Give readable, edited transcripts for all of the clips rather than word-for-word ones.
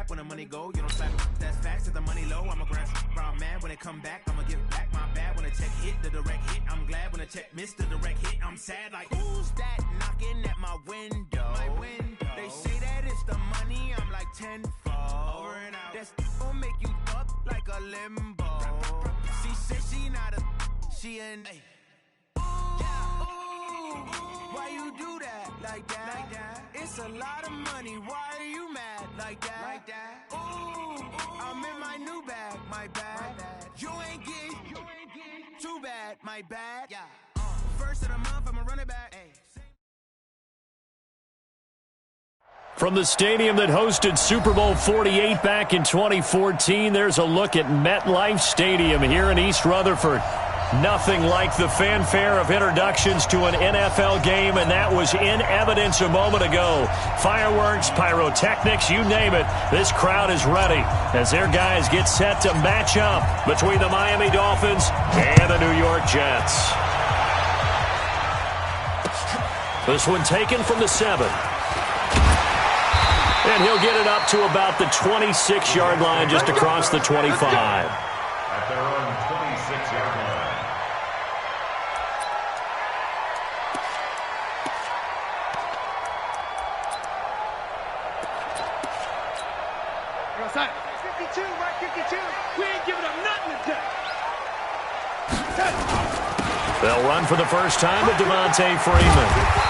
when the money go. You don't slap, that's facts. If the money low, I'm a grand round man. When it come back, I'ma give back my bad. When the check hit, the direct hit, I'm glad. When the check missed, the direct hit, I'm sad. Like, who's that knocking at my window? They say that it's the money, I'm like tenfold. Over and out. That's gon' make you up like a limbo. She said she not a, she an. Why you do that like that? It's a lot of money. Why are you mad like that? Ooh, I'm in my new bag, my bad. You ain't getting too bad, my bad. First of the month, I'ma run it back. From the stadium that hosted Super Bowl 48 back in 2014, there's a look at MetLife Stadium here in East Rutherford. Nothing like the fanfare of introductions to an NFL game, and that was in evidence a moment ago. Fireworks, pyrotechnics, you name it. This crowd is ready as their guys get set to match up between the Miami Dolphins and the New York Jets. This one taken from the 7. And he'll get it up to about the 26-yard line, just across the 25. At their own 26-yard line. Outside. 52, right 52. We ain't giving up nothing today. They'll run for the first time with Devontae Freeman.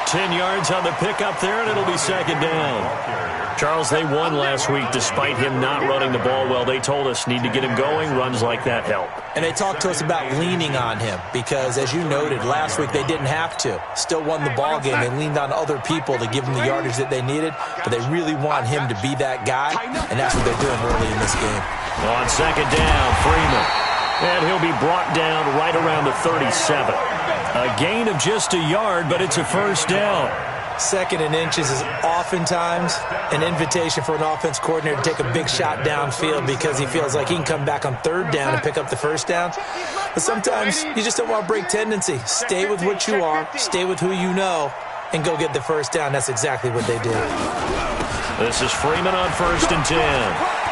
10 yards on the pickup there, and it'll be second down. Charles, they won last week despite him not running the ball well. They told us need to get him going. Runs like that help. And they talked to us about leaning on him because, as you noted, last week they didn't have to. Still won the ball game. They leaned on other people to give them the yardage that they needed, but they really want him to be that guy, and that's what they're doing early in this game. On second down, Freeman. And he'll be brought down right around the 37. A gain of just a yard, but it's a first down. Second and inches is oftentimes an invitation for an offense coordinator to take a big shot downfield because he feels like he can come back on third down and pick up the first down. But sometimes you just don't want to break tendency. Stay with what you are, stay with who you know, and go get the first down. That's exactly what they did. This is Freeman on 1st and 10.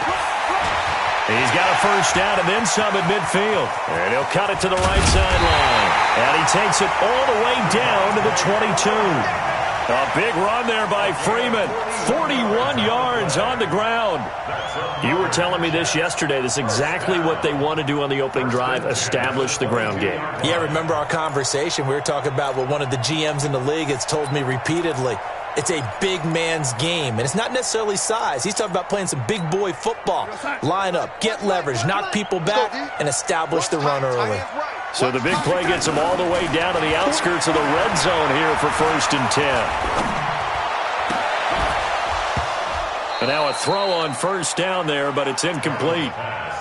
He's got a first down and then some at midfield. And he'll cut it to the right sideline. And he takes it all the way down to the 22. A big run there by Freeman. 41 yards on the ground. You were telling me this yesterday. This is exactly what they want to do on the opening drive, establish the ground game. Yeah, remember our conversation? We were talking about what one of the GMs in the league has told me repeatedly. It's a big man's game, and it's not necessarily size. He's talking about playing some big boy football. Line up, get leverage, knock people back, and establish the run early. So the big play gets them all the way down to the outskirts of the red zone here for 1st and 10. And now a throw on first down there, but it's incomplete.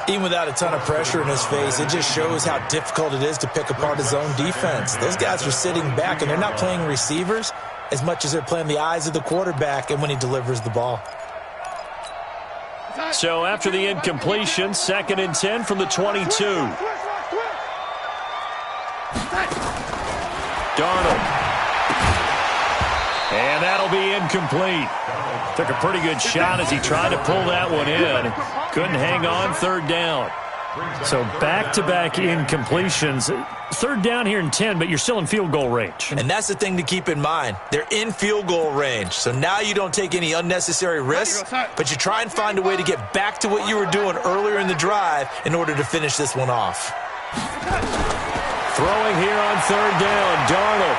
Even without a ton of pressure in his face, it just shows how difficult it is to pick apart his own defense. Those guys are sitting back, and they're not playing receivers as much as they're playing the eyes of the quarterback and when he delivers the ball. So after the incompletion, 2nd and 10 from the 22. Darnold. And that'll be incomplete. Took a pretty good shot as he tried to pull that one in. Couldn't hang on, 3rd down. So back-to-back incompletions. 3rd down here in 10, but you're still in field goal range. And that's the thing to keep in mind. They're in field goal range. So now you don't take any unnecessary risks, but you try and find a way to get back to what you were doing earlier in the drive in order to finish this one off. Throwing here on 3rd down, Darnold.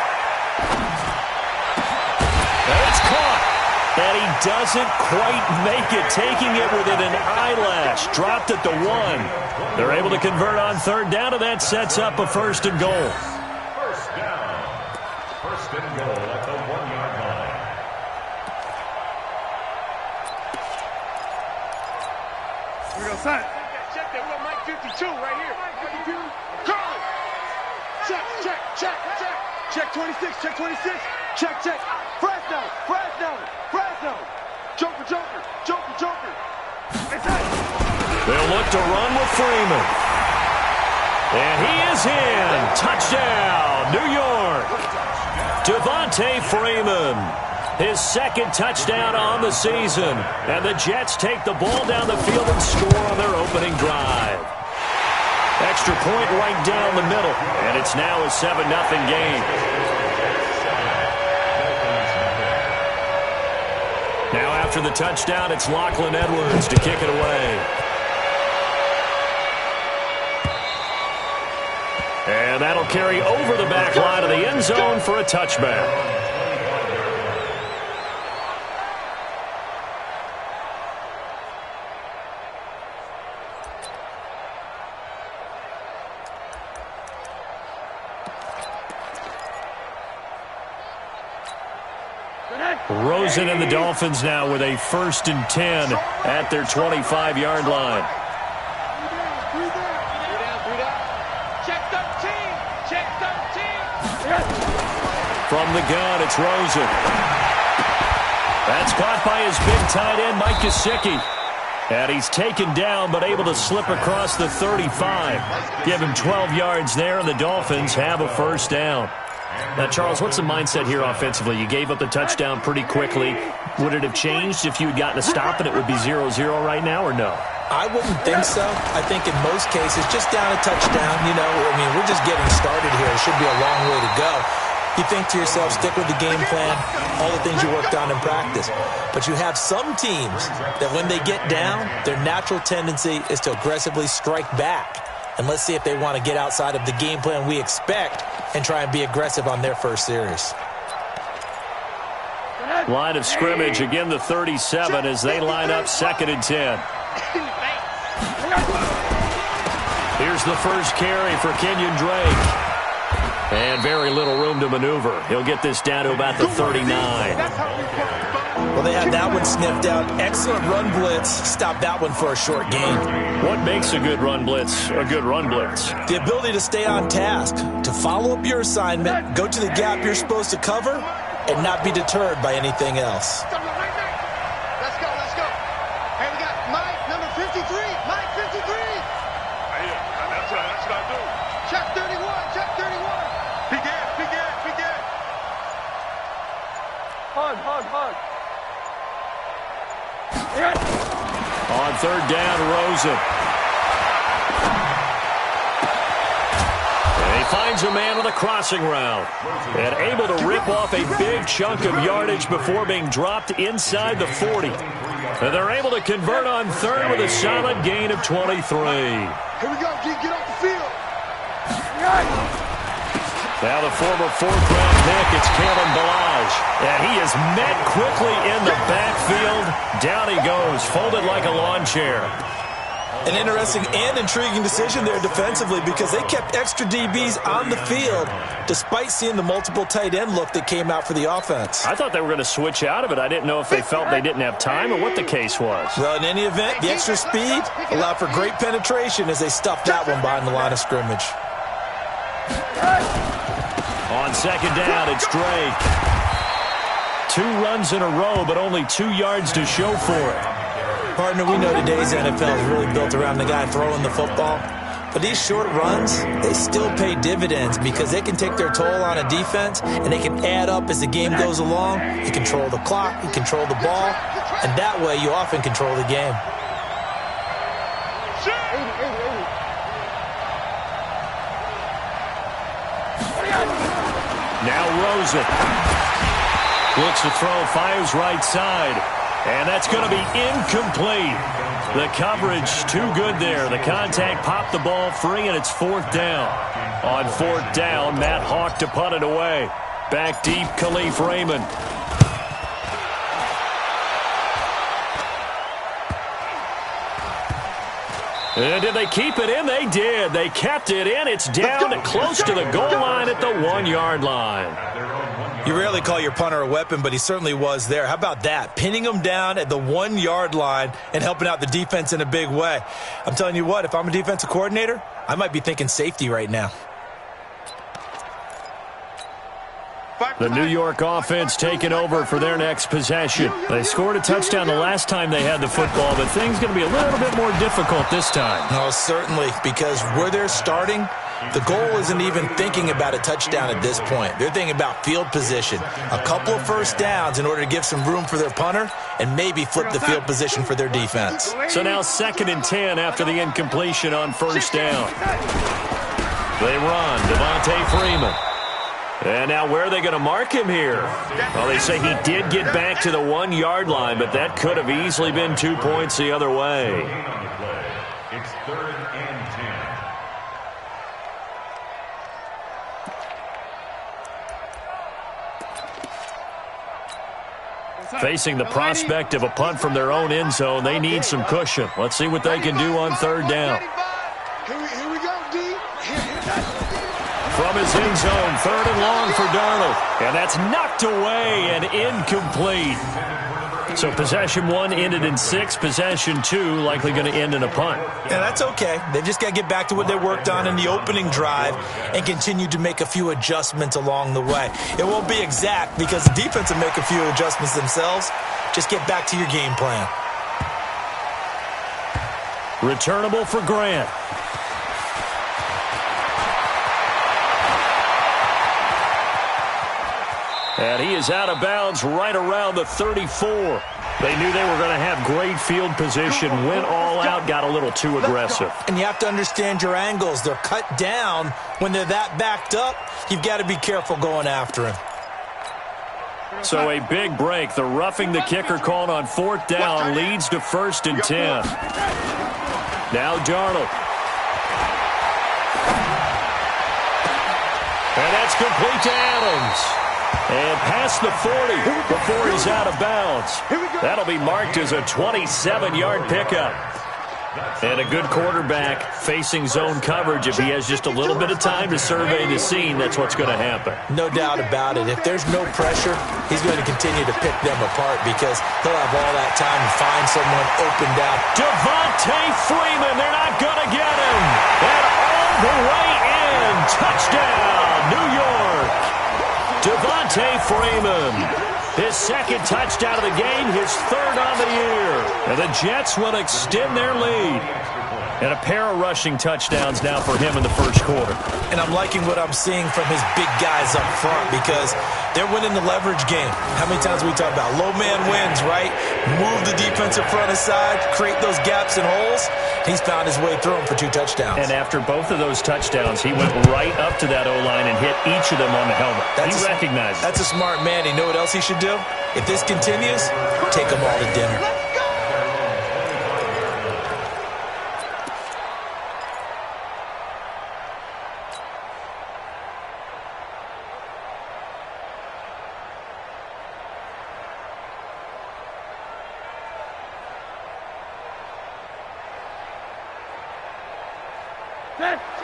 And it's caught. And he doesn't quite make it, taking it within an eyelash. Dropped at the 1. They're able to convert on 3rd down, and that sets up a 1st and goal. First down. 1st and goal at the 1-yard line. Here we go, son. Check that. We got Mike 52 right here. 52. Carl. Check, check, check, check. Check 26, check 26. Check, check. Fresno, Fresno, Fresno. Joker, Joker, Joker, Joker. They'll look to run with Freeman. And he is in. Touchdown, New York. Devontae Freeman. his second touchdown on the season. And the Jets take the ball down the field and score on their opening drive. Extra point right down the middle, and it's now a 7-0 game. Now after the touchdown, it's Lachlan Edwards to kick it away. And that'll carry over the back line of the end zone for a touchback. Rosen and the Dolphins now with a 1st and 10 at their 25-yard line. Check 13. Check 13. From the gun, it's Rosen. That's caught by his big tight end, Mike Gesicki. And he's taken down, but able to slip across the 35. Give him 12 yards there, and the Dolphins have a 1st down. Now, Charles, what's the mindset here offensively? You gave up the touchdown pretty quickly. Would it have changed if you had gotten a stop and it would be 0-0 right now, or no? I wouldn't think so. I think in most cases, just down a touchdown, we're just getting started here. It should be a long way to go. You think to yourself, stick with the game plan, all the things you worked on in practice. But you have some teams that when they get down, their natural tendency is to aggressively strike back. And let's see if they want to get outside of the game plan we expect and try and be aggressive on their first series. Line of scrimmage, again the 37 as they line up 2nd and 10. Here's the first carry for Kenyon Drake. And very little room to maneuver. He'll get this down to about the 39. Well, they had that one sniffed out. Excellent run blitz. Stop that one for a short gain. What makes a good run blitz a good run blitz? The ability to stay on task, to follow up your assignment, go to the gap you're supposed to cover, and not be deterred by anything else. Let's go, let's go. Hey, we got Mike, number 53. Mike, 53. Hey, that's what I do. Check 31, check 31. Begin. Hug. On 3rd down, Rosen. And he finds a man with a crossing route. And able to rip off a big chunk of yardage before being dropped inside the 40. And they're able to convert on 3rd with a solid gain of 23. Here we go, get off the field. Now the former 4th-round pick, it's Kalen Ballage. And he is met quickly in the backfield. Down he goes, folded like a lawn chair. An interesting and intriguing decision there defensively because they kept extra DBs on the field despite seeing the multiple tight end look that came out for the offense. I thought they were going to switch out of it. I didn't know if they felt they didn't have time or what the case was. Well, in any event, the extra speed allowed for great penetration as they stuffed that one behind the line of scrimmage. On 2nd down, it's Drake. 2 runs in a row, but only 2 yards to show for it. Partner, we know today's NFL is really built around the guy throwing the football. But these short runs, they still pay dividends because they can take their toll on a defense and they can add up as the game goes along. You control the clock, you control the ball, and that way you often control the game. Now Rosen looks to throw, fires right side, and that's going to be incomplete. The coverage too good there. The contact popped the ball free, and it's 4th down. On 4th down, Matt Hawk to punt it away. Back deep, Khalif Raymond. And did they keep it in? They did. They kept it in. It's down close to the goal line at the 1-yard line. You rarely call your punter a weapon, but he certainly was there. How about that? Pinning him down at the 1-yard line and helping out the defense in a big way. I'm telling you what, if I'm a defensive coordinator, I might be thinking safety right now. The New York offense taking over for their next possession. They scored a touchdown the last time they had the football, but things going to be a little bit more difficult this time. No, certainly, because where they're starting, The goal isn't even thinking about a touchdown at this point. They're thinking about field position. A couple of first downs in order to give some room for their punter and maybe flip the field position for their defense. So now 2nd and 10 after the incompletion on first down. They run. Devontae Freeman. And now where are they going to mark him here? Well, they say he did get back to the 1-yard line, but that could have easily been 2 points the other way. It's 3rd and 10. Facing the prospect of a punt from their own end zone, they need some cushion. Let's see what they can do on 3rd down. Here we go, D. From his end zone, 3rd and long for Darnold. And that's knocked away and incomplete. So possession 1 ended in 6. Possession 2 likely going to end in a punt. Yeah, that's okay. They've just got to get back to what they worked on in the opening drive and continue to make a few adjustments along the way. It won't be exact because the defense will make a few adjustments themselves. Just get back to your game plan. Returnable for Grant. And he is out of bounds right around the 34. They knew they were going to have great field position, went all out, got a little too aggressive. And you have to understand your angles. They're cut down. When they're that backed up, you've got to be careful going after him. So a big break. The roughing the kicker called on 4th down leads to 1st and 10. Now Darnold. And that's complete to Adams. And past the 40 before he's out of bounds. That'll be marked as a 27-yard pickup. And a good quarterback facing zone coverage. If he has just a little bit of time to survey the scene, that's what's going to happen. No doubt about it. If there's no pressure, he's going to continue to pick them apart because he'll have all that time to find someone opened out. Devontae Freeman, they're not going to get him. And all the way in. Touchdown, New York. Devontae Freeman, his 2nd touchdown of the game, his 3rd on the year. And the Jets will extend their lead. And a pair of rushing touchdowns now for him in the 1st quarter. And I'm liking what I'm seeing from his big guys up front because they're winning the leverage game. How many times we talk about low man wins, right? Move the defensive front aside, create those gaps and holes. He's found his way through them for 2 touchdowns. And after both of those touchdowns, he went right up to that O-line and hit each of them on the helmet. He recognized it. That's a smart man. You know what else he should do? If this continues, take them all to dinner.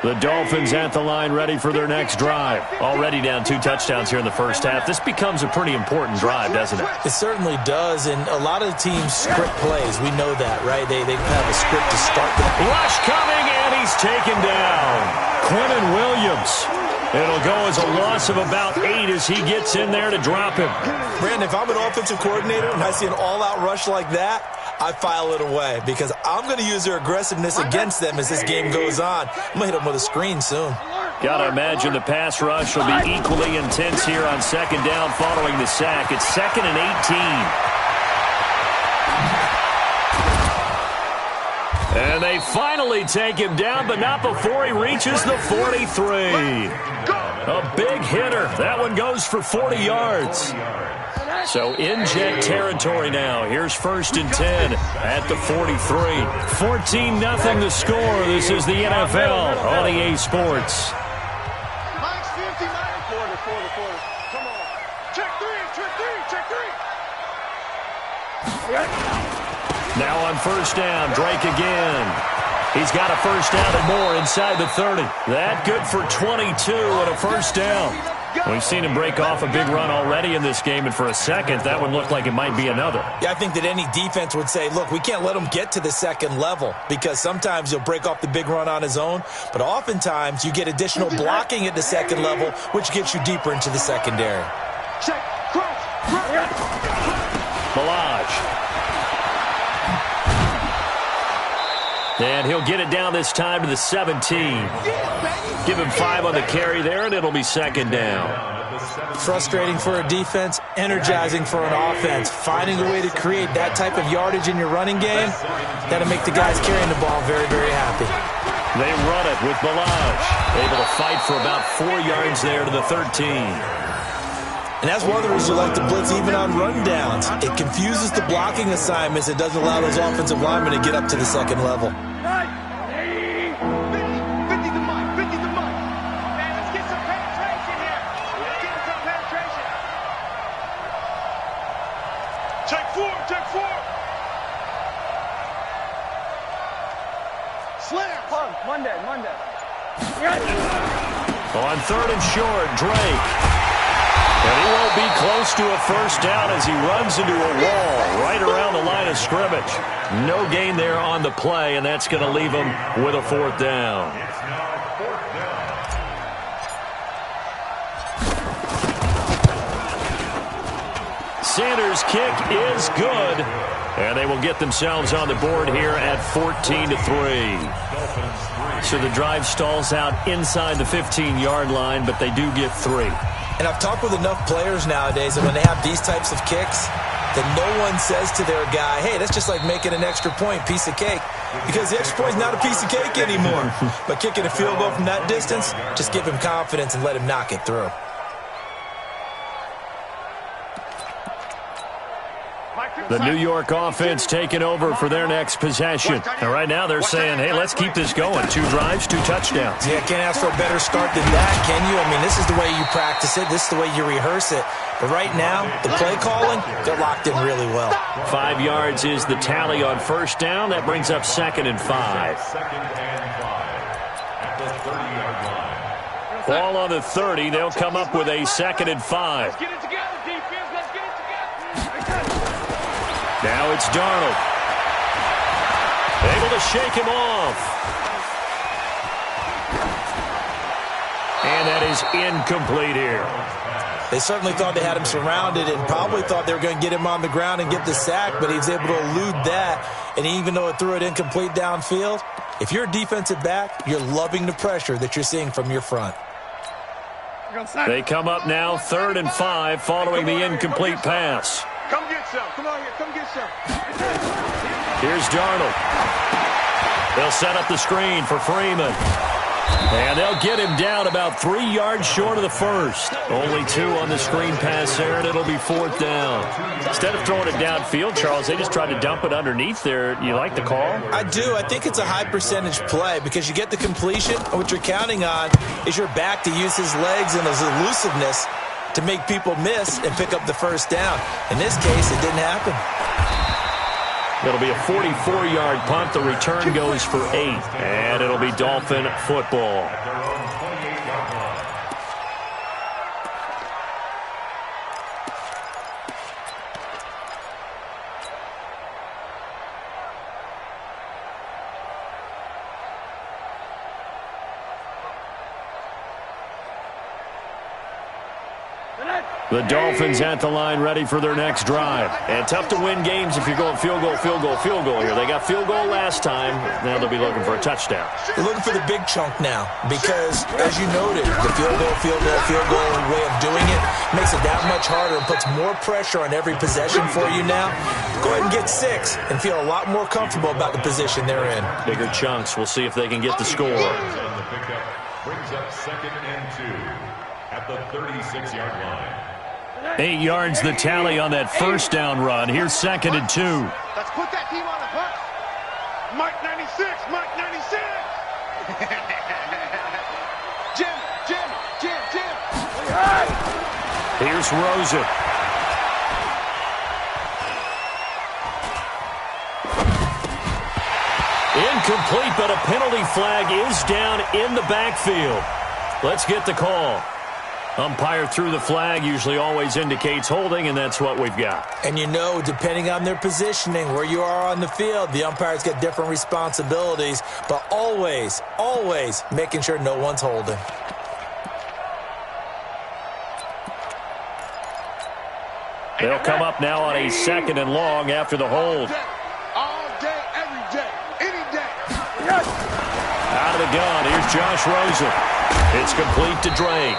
The Dolphins at the line ready for their next drive. Already down 2 touchdowns here in the 1st half. This becomes a pretty important drive, doesn't it? It certainly does, and a lot of the teams script plays. We know that, right? They have a script to start with. Rush coming, and he's taken down. Quinnen Williams. It'll go as a loss of about 8 as he gets in there to drop him. Brandon, if I'm an offensive coordinator and I see an all-out rush like that, I file it away because I'm going to use their aggressiveness against them as this game goes on. I'm going to hit them with a screen soon. Got to imagine the pass rush will be equally intense here on 2nd down following the sack. It's 2nd and 18. And they finally take him down, but not before he reaches the 43. A big hitter. That one goes for 40 yards. So in Jet territory now. Here's 1st and 10 at the 43. 14-0 the score. This is the NFL on EA Sports. Mike's 50, Mike. Quarter. Come on. Check three. Now on 1st down, Drake again. He's got a 1st down and more inside the 30. That good for 22 and a 1st down. We've seen him break off a big run already in this game, and for a second, that one looked like it might be another. Yeah, I think that any defense would say, look, we can't let him get to the 2nd level because sometimes he'll break off the big run on his own, but oftentimes you get additional blocking at the 2nd level, which gets you deeper into the secondary. Check. Cross. Milage. And he'll get it down this time to the 17. Give him 5 on the carry there, and it'll be second down. Frustrating for a defense, energizing for an offense. Finding a way to create that type of yardage in your running game, that'll make the guys carrying the ball very, very happy. They run it with Balaj. Able to fight for about 4 yards there to the 13. And that's one of the reasons you like to blitz even on rundowns. It confuses the blocking assignments. It doesn't allow those offensive linemen to get up to the second level. 50 the mic. 50 the mic. Man, let's get some penetration here. Let's get some penetration. Check 4. Check 4. Slam. Punk. Monday. On 3rd and short, Drake. And he won't be close to a first down as he runs into a wall right around the line of scrimmage. No gain there on the play, and that's going to leave him with a 4th down. It's now 4th down. Sanders' kick is good, and they will get themselves on the board here at 14-3. So the drive stalls out inside the 15-yard line, but they do get 3. And I've talked with enough players nowadays that when they have these types of kicks, that no one says to their guy, hey, that's just like making an extra point, piece of cake. Because the extra point is not a piece of cake anymore. But kicking a field goal from that distance, just give him confidence and let him knock it through. The New York offense taking over for their next possession. And right now they're saying, hey, let's keep this going. 2 drives, 2 touchdowns. Yeah, can't ask for a better start than that, can you? I mean, this is the way you practice it. This is the way you rehearse it. But right now, the play calling, they're locked in really well. 5 yards is the tally on first down. That brings up 2nd and 5. 2nd and 5 at the 30-yard line. Ball on the 30. They'll come up with a 2nd and 5. Get it together, defense. Let's get it together. Now it's Darnold. Able to shake him off. And that is incomplete here. They certainly thought they had him surrounded and probably thought they were going to get him on the ground and get the sack, but he was able to elude that. And even though it threw it incomplete downfield, if you're a defensive back, you're loving the pressure that you're seeing from your front. They come up now 3rd and 5 following the incomplete pass. Come get some. Come on here. Come get some. Here's Darnold. They'll set up the screen for Freeman. And they'll get him down about 3 yards short of the first. Only 2 on the screen pass there, and it'll be 4th down. Instead of throwing it downfield, Charles, they just tried to dump it underneath there. You like the call? I do. I think it's a high percentage play because you get the completion, and what you're counting on is your back to use his legs and his elusiveness to make people miss and pick up the first down. In this case, it didn't happen. It'll be a 44-yard punt. The return goes for 8, and it'll be Dolphin football. The Dolphins at the line ready for their next drive. And tough to win games if you're going field goal here. They got field goal last time. Now they'll be looking for a touchdown. They're looking for the big chunk now because, as you noted, the field goal way of doing it makes it that much harder and puts more pressure on every possession for you now. Go ahead and get 6 and feel a lot more comfortable about the position they're in. Bigger chunks. We'll see if they can get the score. The pickup brings up 2nd and 2 at the 36-yard line. 8 yards the tally on that first down run. Here's 2nd and 2. Let's put that team on the bus. Mike 96, Mike 96. Jim. Here's Rosen. Incomplete, but a penalty flag is down in the backfield. Let's get the call. Umpire threw the flag, usually always indicates holding, and that's what we've got. And you know, depending on their positioning, where you are on the field, the umpires get different responsibilities, but always making sure no one's holding. They'll come up now on a 2nd and long after the hold. All day, every day, any day. Out of the gun, here's Josh Rosen. It's complete to Drake.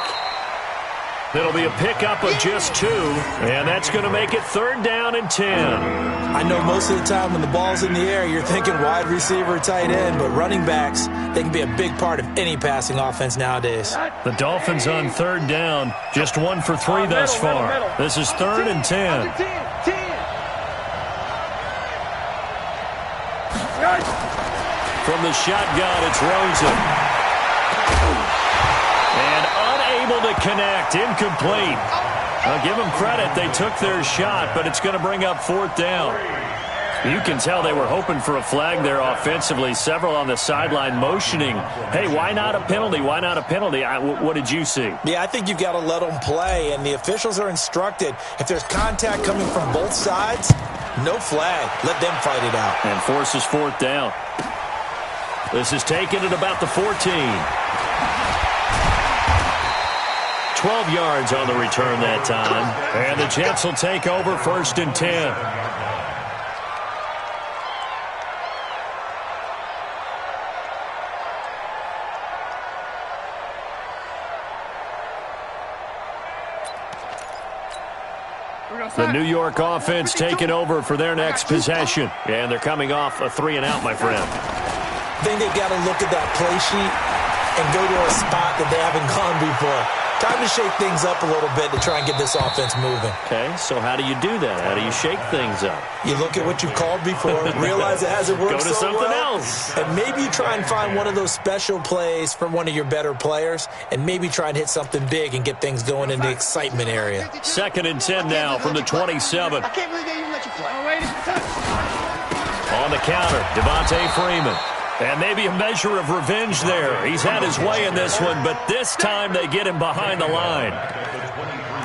It'll be a pickup of just 2, and that's going to make it 3rd down and 10. I know most of the time when the ball's in the air, you're thinking wide receiver, tight end, but running backs, they can be a big part of any passing offense nowadays. The Dolphins on 3rd down, just 1 for 3 thus far. This is 3rd and 10. From the shotgun, it's Rosen. And unable to connect, incomplete. I'll give them credit. They took their shot, but it's going to bring up 4th down. You can tell they were hoping for a flag there offensively. Several on the sideline motioning, hey, why not a penalty? Why not a penalty? What did you see? Yeah, I think you've got to let them play, and the officials are instructed. If there's contact coming from both sides, no flag. Let them fight it out. And forces 4th down. This is taken at about the 14. 12 yards on the return that time. And the Jets will take over 1st and 10. The New York offense taking over for their next possession. And they're coming off a 3-and-out, my friend. I think they've got to look at that play sheet and go to a spot that they haven't gone before. Time to shake things up a little bit to try and get this offense moving. Okay, so how do you do that? How do you shake things up? You look at what you've called before, realize it hasn't worked so well. Go to something else. And maybe you try and find one of those special plays from one of your better players, and maybe try and hit something big and get things going in the excitement area. 2nd and 10 now from the 27. I can't believe they even let you play. On the counter, Devontae Freeman. And maybe a measure of revenge there. He's had his way in this one, but this time they get him behind the line.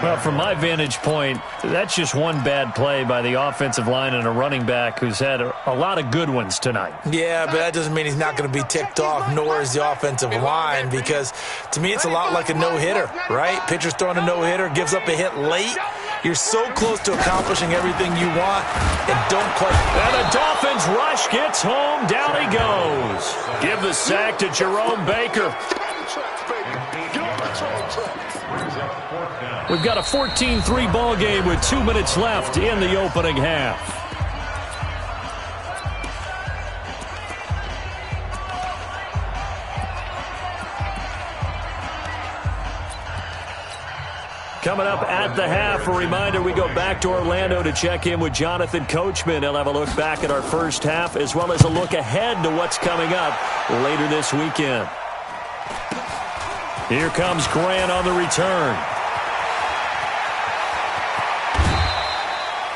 Well, from my vantage point, that's just one bad play by the offensive line and a running back who's had a lot of good ones tonight. Yeah, but that doesn't mean he's not going to be ticked off, nor is the offensive line, because to me it's a lot like a no-hitter, right? Pitcher's throwing a no-hitter, gives up a hit late. You're so close to accomplishing everything you want, and don't quite. And the Dolphins rush gets home. Down he goes. Give the sack to Jerome Baker. We've got a 14-3 ball game with 2 minutes left in the opening half. Coming up at the half, a reminder, we go back to Orlando to check in with Jonathan Coachman. He'll have a look back at our first half as well as a look ahead to what's coming up later this weekend. Here comes Grant on the return.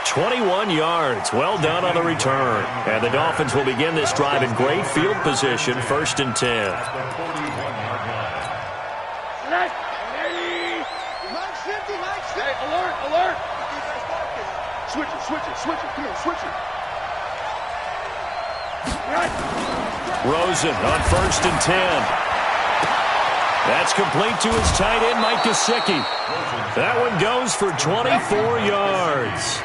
21 yards. Well done on the return. And the Dolphins will begin this drive in great field position, 1st and 10. Alert! Switch it. Come on, switch it. Rosen on 1st and 10. That's complete to his tight end, Mike Gesicki. That one goes for 24 yards.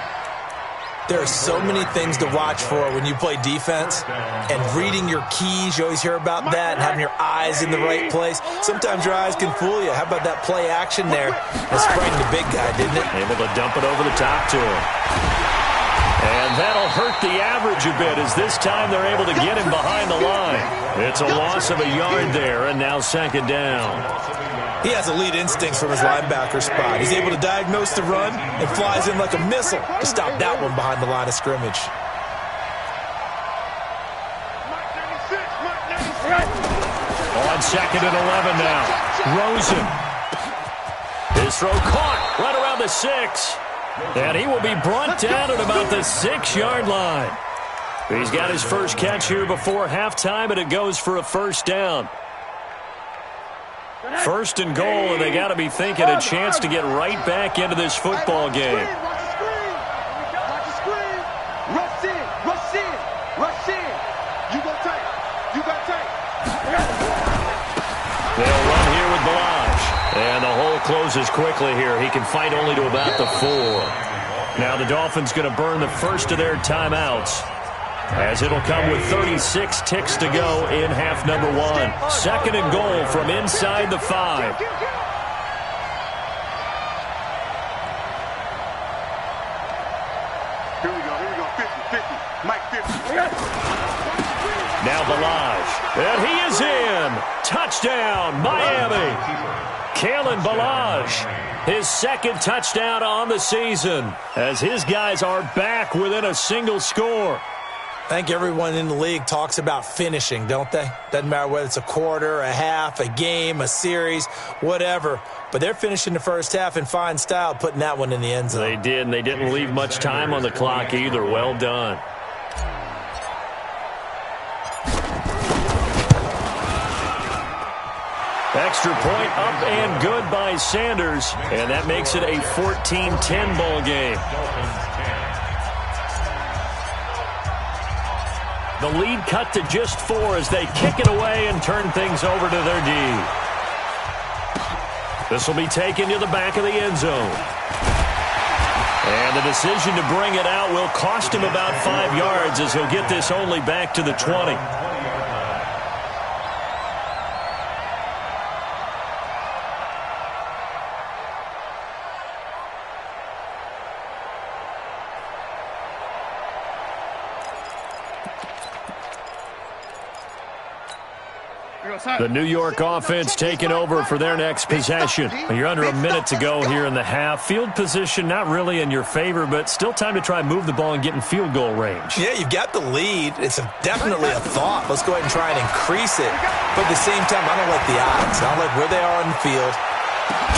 There are so many things to watch for when you play defense, and reading your keys, you always hear about that, and having your eyes in the right place. Sometimes your eyes can fool you. How about that play action there? That sprang the big guy, didn't it? Able to dump it over the top to him. And that'll hurt the average a bit, as this time they're able to get him behind the line. It's a loss of a yard there, and now 2nd down. He has elite instincts from his linebacker spot. He's able to diagnose the run and flies in like a missile to stop that one behind the line of scrimmage. On 2nd and 11 now. Rosen. His throw caught right around the 6. And he will be brought down at about the 6-yard line. He's got his first catch here before halftime, and it goes for a 1st down. 1st and goal, and they got to be thinking a chance to get right back into this football game. Watch the screen. Rush in. You go tight. They'll run here with Balaj. And the hole closes quickly here. He can fight only to about the 4. Now the Dolphins going to burn the first of their timeouts. as it'll come with 36 ticks to go in half number one. Second and goal from inside the 5. Here we go, 50, Mike 50. Now Balaj, and he is in. Touchdown, Miami. Kalen Balaj, his second touchdown on the season, as his guys are back within a single score. I think everyone in the league talks about finishing, don't they? Doesn't matter whether it's a quarter, a half, a game, a series, whatever. But they're finishing the first half in fine style, putting that one in the end zone. They did, and they didn't leave much time on the clock either. Well done. Extra point up and good by Sanders, and that makes it a 14-10 ball game. The lead cut to just 4 as they kick it away and turn things over to their D. This will be taken to the back of the end zone. And the decision to bring it out will cost him about 5 yards, as he'll get this only back to the 20. The New York offense taking over for their next possession. You're under a minute to go here in the half. Field position not really in your favor, but still time to try and move the ball and get in field goal range. Yeah, you've got the lead. It's definitely a thought. Let's go ahead and try and increase it. But at the same time, I don't like the odds. I don't like where they are on the field.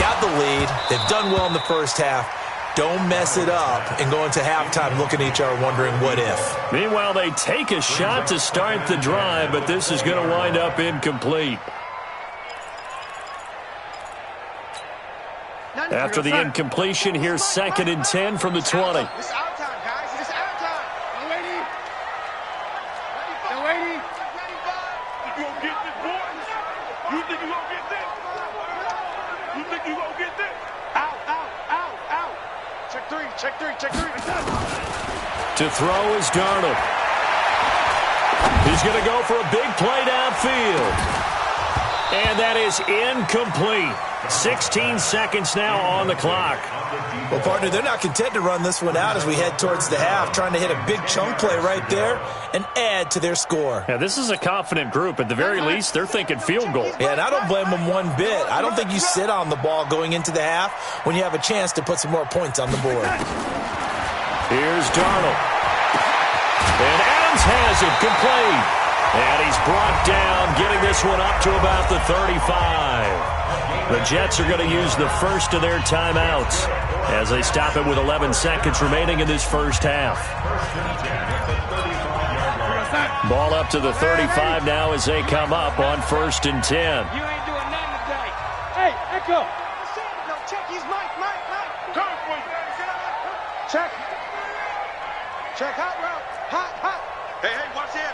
Got the lead. They've done well in the first half. Don't mess it up and go into halftime looking at each other wondering what if. Meanwhile, they take a shot to start the drive, but this is going to wind up incomplete. After the incompletion, here's 2nd and 10 from the 20. It's our time, guys. It's our time. I'm waiting. I'm waiting. You gonna get this, boys? You think you gonna get this? You think you gonna get this? Out. Check three. To throw is Darnold. He's going to go for a big play downfield. And that is incomplete. 16 seconds now on the clock. Well, partner, they're not content to run this one out as we head towards the half, trying to hit a big chunk play right there and add to their score. Yeah, this is a confident group. At the very least, they're thinking field goal. Yeah, and I don't blame them one bit. I don't think you sit on the ball going into the half when you have a chance to put some more points on the board. Here's Darnold. And Adams has it complete. And he's brought down, getting this one up to about the 35. The Jets are going to use the first of their timeouts as they stop it with 11 seconds remaining in this first half. Ball up to the 35 now as they come up on 1st and 10. You ain't doing nothing today. Hey, Echo. No, check. He's Mike. Come for you. Check. Hot route. Hot. Hey, watch it.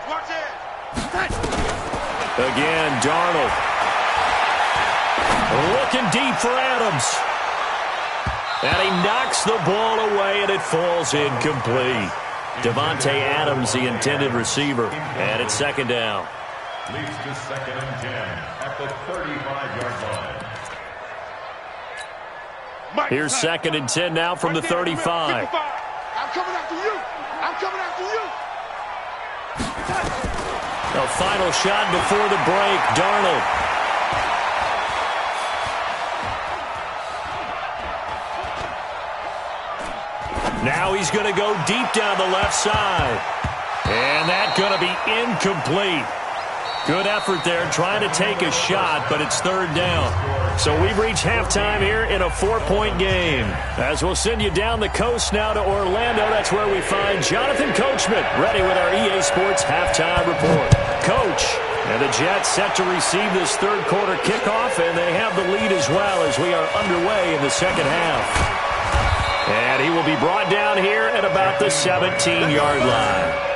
Again, Darnold. Looking deep for Adams. And he knocks the ball away, and it falls incomplete. Devontae Adams, the intended receiver. And it's 2nd down. Leads to 2nd and 10 at the 35-yard line. Here's 2nd and 10 now from the 35. I'm coming after you. A final shot before the break. Darnold. Now he's going to go deep down the left side. And that's going to be incomplete. Good effort there trying to take a shot, but it's 3rd down. So we've reached halftime here in a 4-point game. As we'll send you down the coast now to Orlando, that's where we find Jonathan Coachman ready with our EA Sports halftime report. Coach, and the Jets set to receive this 3rd quarter kickoff, and they have the lead as well as we are underway in the 2nd half. And he will be brought down here at about the 17-yard line.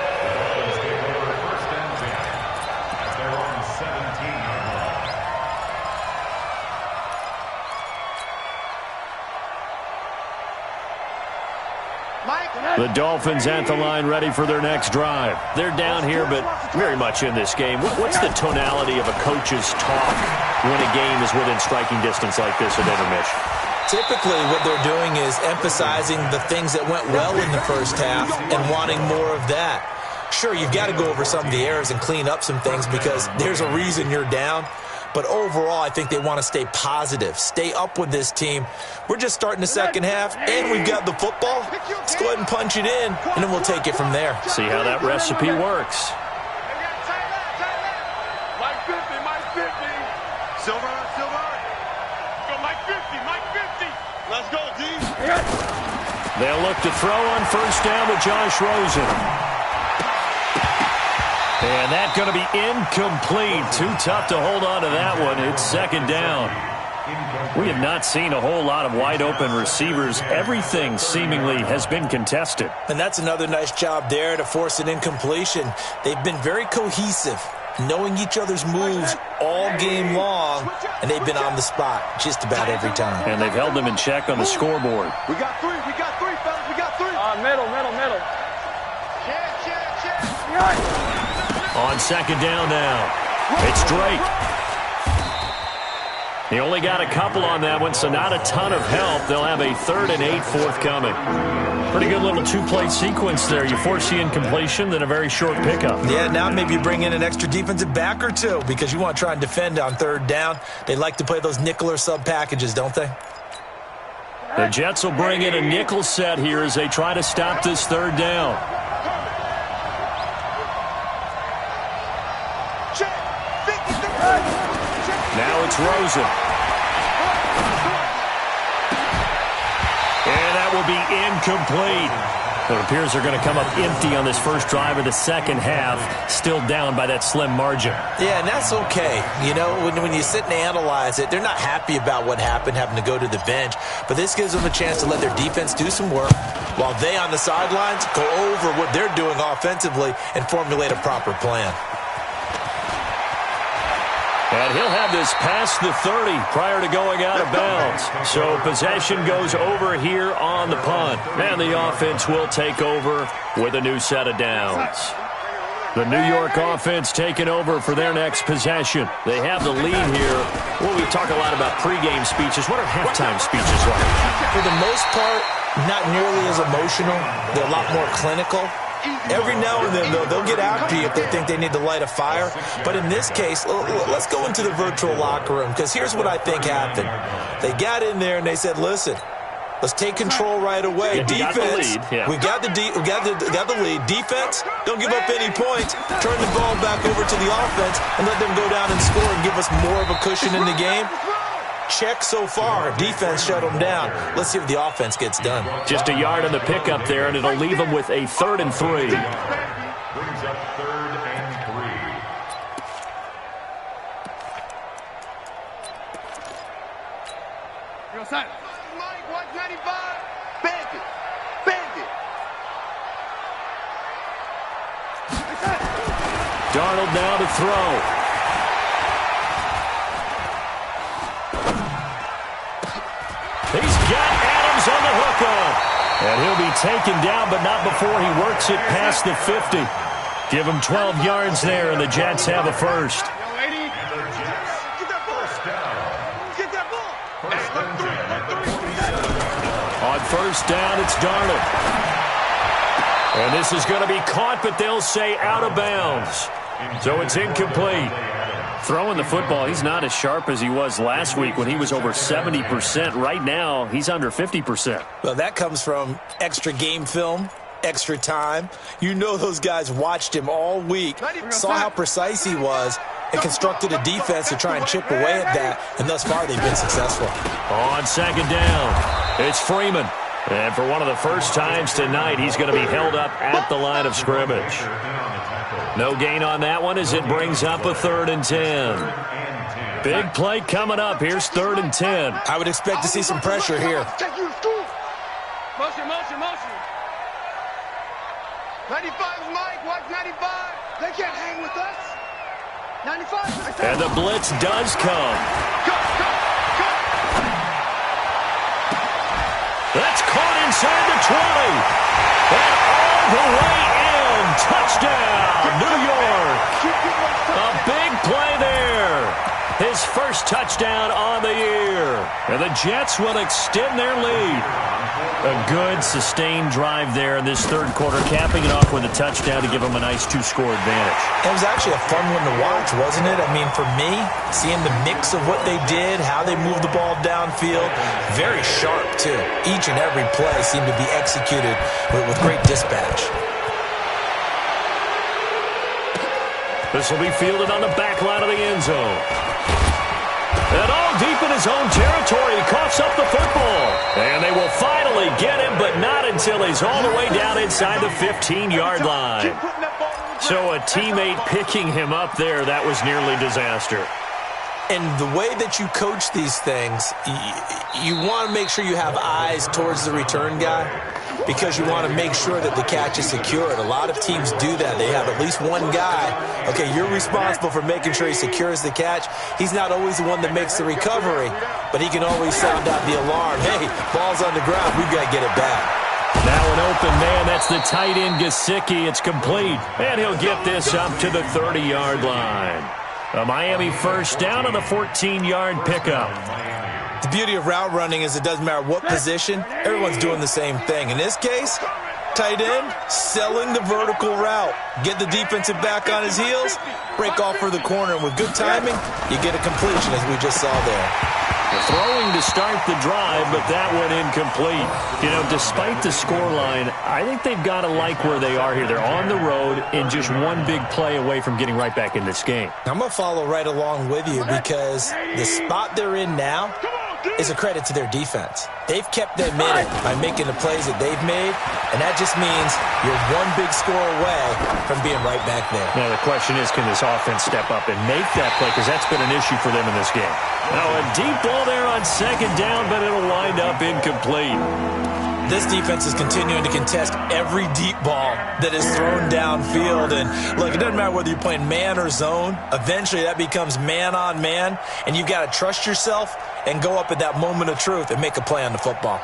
Mike, The Dolphins at the line ready for their next drive. They're down here, but very much in this game. What's the tonality of a coach's talk when a game is within striking distance like this at intermission? Typically, what they're doing is emphasizing the things that went well in the first half and wanting more of that. Sure, you've got to go over some of the errors and clean up some things because there's a reason you're down. But overall, I think they want to stay positive, stay up with this team. We're just starting the second half, and we've got the football. Let's go ahead and punch it in, and then we'll take it from there. See how that recipe works. Mike 50, Mike 50. Silver. Go Mike 50, Mike 50. Let's go, D. They'll look to throw on first down with Josh Rosen. And that's going to be incomplete. Too tough to hold on to that one. It's second down. We have not seen a whole lot of wide-open receivers. Everything seemingly has been contested. And that's another nice job there to force an incompletion. They've been very cohesive, knowing each other's moves all game long, and they've been on the spot just about every time. And they've held them in check on the scoreboard. We got three, fellas, we got three. Middle. Check. On second down now, it's Drake. He only got a couple on that one, so not a ton of help. They'll have a 3rd and 8 forthcoming. Pretty good little two-play sequence there. You force the incompletion, then a very short pickup. Yeah, now maybe you bring in an extra defensive back or two because you want to try and defend on 3rd down. They like to play those nickel or sub packages, don't they? The Jets will bring in a nickel set here as they try to stop this 3rd down. Now it's Rosen. And that will be incomplete. It appears they're going to come up empty on this first drive of the second half, still down by that slim margin. Yeah, and that's okay. You know, when you sit and analyze it, they're not happy about what happened, having to go to the bench. But this gives them a chance to let their defense do some work while they on the sidelines go over what they're doing offensively and formulate a proper plan. And he'll have this past the 30 prior to going out of bounds. So possession goes over here on the punt. And the offense will take over with a new set of downs. The New York offense taking over for their next possession. They have the lead here. Well, we talk a lot about pregame speeches. What are halftime speeches like? For the most part, not nearly as emotional. They're a lot more clinical. Every now and then, though, they'll get after you if they think they need to light a fire. But in this case, let's go into the virtual locker room, because here's what I think happened. They got in there and they said, listen, let's take control right away. Defense, we got the lead. Defense, don't give up any points. Turn the ball back over to the offense and let them go down and score and give us more of a cushion in the game. Check so far. Defense shut them down. Let's see if the offense gets done. Just a yard on the pickup there, and it'll leave them with a 3rd and 3. Brings up 3rd and 3. Yo, son. Mike, 195. Bandit. Darnold now to throw. He's got Adams on the hook on. And he'll be taken down, but not before he works it past the 50. Give him 12 yards there, and the Jets have a first. On first down, it's Darnold. And this is going to be caught, but they'll say out of bounds. So it's incomplete. Throwing the football, he's not as sharp as he was last week when he was over 70%. Right now, he's under 50%. Well, that comes from extra game film, extra time. You know those guys watched him all week, saw how precise he was, and constructed a defense to try and chip away at that, and thus far they've been successful. On second down, it's Freeman. And for one of the first times tonight, he's going to be held up at the line of scrimmage. No gain on that one as it brings up a 3rd and 10. Big play coming up. Here's 3rd and 10. I would expect to see some pressure here. Take you to school. Motion. 95 is Mike. Watch 95. They can't hang with us. 95. And the blitz does come. Go. That's caught inside the 20. And all the way in. Touchdown, New York. A big play there. His first touchdown on the year. And the Jets will extend their lead. A good, sustained drive there in this third quarter, capping it off with a touchdown to give them a nice two-score advantage. It was actually a fun one to watch, wasn't it? I mean, for me, seeing the mix of what they did, how they moved the ball downfield, very sharp, too. Each and every play seemed to be executed with great dispatch. This will be fielded on the back line of the end zone. And all deep in his own territory, he coughs up the football. And they will finally get him, but not until he's all the way down inside the 15-yard line. So a teammate picking him up there, that was nearly disaster. And the way that you coach these things, you want to make sure you have eyes towards the return guy because you want to make sure that the catch is secured. A lot of teams do that. They have at least one guy. Okay, you're responsible for making sure he secures the catch. He's not always the one that makes the recovery, but he can always sound out the alarm. Hey, ball's on the ground. We've got to get it back. Now an open man. That's the tight end, Gesicki. It's complete. And he'll get this up to the 30-yard line. A Miami first down on the 14-yard pickup. The beauty of route running is it doesn't matter what position, everyone's doing the same thing. In this case, tight end, selling the vertical route. Get the defensive back on his heels, break off for the corner, and with good timing, you get a completion as we just saw there. Throwing to start the drive, but that went incomplete. You know, despite the scoreline, I think they've got to like where they are here. They're on the road and just one big play away from getting right back in this game. I'm going to follow right along with you because the spot they're in now is a credit to their defense. They've kept them in it by making the plays that they've made, and that just means you're one big score away from being right back there. Now, the question is, can this offense step up and make that play? Because that's been an issue for them in this game. Now, a deep ball there on second down, but it'll wind up incomplete. This defense is continuing to contest every deep ball that is thrown downfield. And, look, it doesn't matter whether you're playing man or zone. Eventually, that becomes man-on-man, and you've got to trust yourself and go up at that moment of truth and make a play on the football.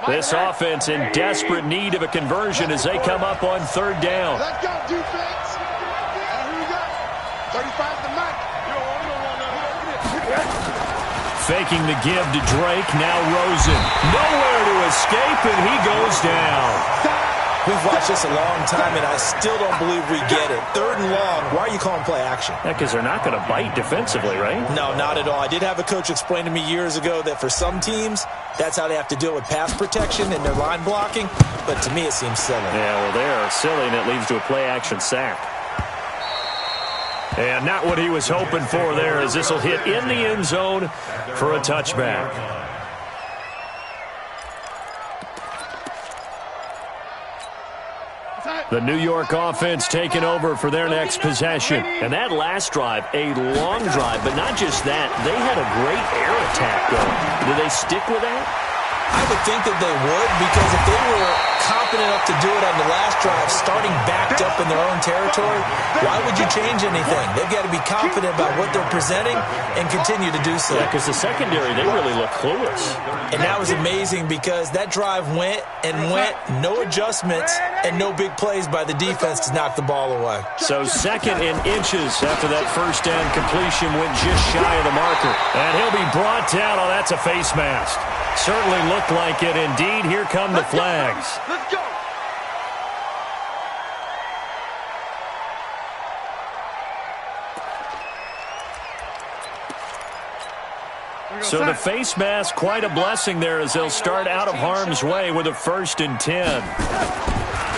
This offense in desperate need of a conversion as they come up on third down. Let's go, defense. Here we go. 35 to Mike. Faking the give to Drake. Now Rosen. Nowhere to escape, and he goes down. We've watched this a long time, and I still don't believe we get it. Third and long, why are you calling play action? Yeah, because they're not going to bite defensively, right? No, not at all. I did have a coach explain to me years ago that for some teams, that's how they have to deal with pass protection and their line blocking, but to me it seems silly. Yeah, well, they're silly, and it leads to a play-action sack. And not what he was hoping for there, as this will hit in the end zone for a touchback. The New York offense taking over for their next possession. And that last drive, a long drive, but not just that. They had a great air attack going. Do they stick with that? I would think that they would, because if they were confident enough to do it on the last drive, starting backed up in their own territory, why would you change anything? They've got to be confident about what they're presenting and continue to do so. Yeah, because the secondary, they really look clueless. And that was amazing because that drive went and went, no adjustments, and no big plays by the defense to knock the ball away. So second and inches after that first down completion went just shy of the marker. And he'll be brought down. Oh, that's a face mask. Certainly looked like it. Indeed, here come the flags. Let's go. So the face mask, quite a blessing there as they'll start out of harm's way with a 1st and 10.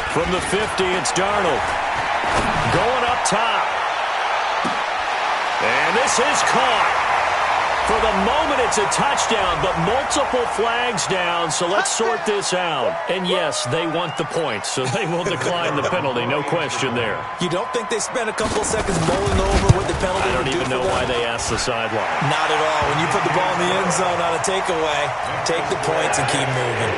From the 50, it's Darnold. Going up top. And this is caught. For the moment, it's a touchdown, but multiple flags down, so let's sort this out. And yes, they want the points, so they will decline the penalty, no question there. You don't think they spent a couple of seconds mulling over what the penalty I don't would do even know why they asked the sideline. Not at all. When you put the ball in the end zone on a takeaway, take the points and keep moving.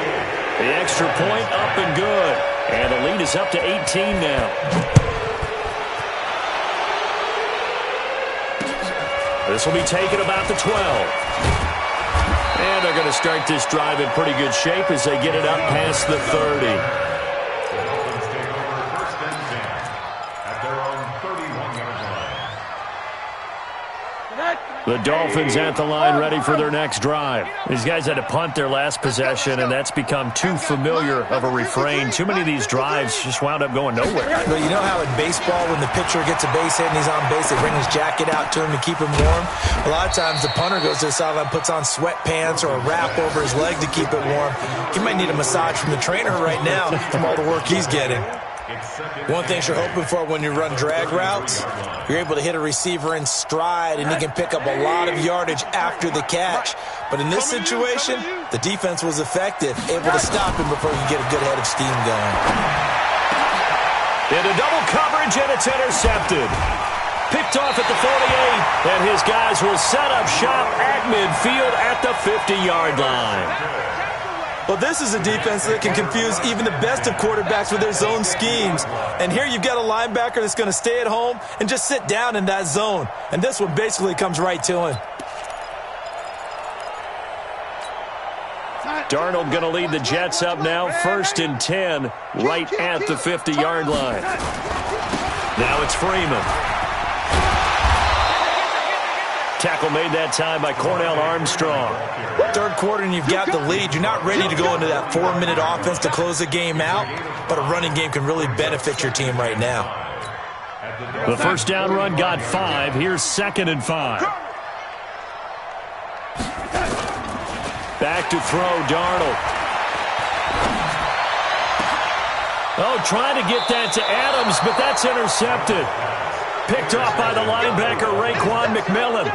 The extra point up and good. And the lead is up to 18 now. This will be taken about the 12. And they're going to start this drive in pretty good shape as they get it up past the 30. The Dolphins take over first and 10 at their own 31-yard line. The Dolphins at the line ready for their next drive. These guys had to punt their last possession, and that's become too familiar of a refrain. Too many of these drives just wound up going nowhere. But you know how in baseball, when the pitcher gets a base hit and he's on base, they bring his jacket out to him to keep him warm? A lot of times the punter goes to the sideline, puts on sweatpants or a wrap over his leg to keep it warm. He might need a massage from the trainer right now from all the work he's getting. One thing you're hoping for when you run drag routes, you're able to hit a receiver in stride and he can pick up a lot of yardage after the catch. But in this situation, the defense was effective, able to stop him before he could get a good head of steam going. Into double coverage, and it's intercepted. Picked off at the 48, and his guys will set up shop at midfield at the 50-yard line. Well, this is a defense that can confuse even the best of quarterbacks with their zone schemes. And here you've got a linebacker that's going to stay at home and just sit down in that zone. And this one basically comes right to him. Darnold going to lead the Jets up now, 1st and 10, right at the 50-yard line. Now it's Freeman. Tackle made that time by Cornell Armstrong. Third quarter and you've got the lead. You're not ready to go into that 4-minute offense to close the game out, but a running game can really benefit your team right now. The first down run got 5. Here's 2nd and 5. Back to throw, Darnold. Oh, trying to get that to Adams, but that's intercepted. Picked off by the linebacker, Raekwon McMillan.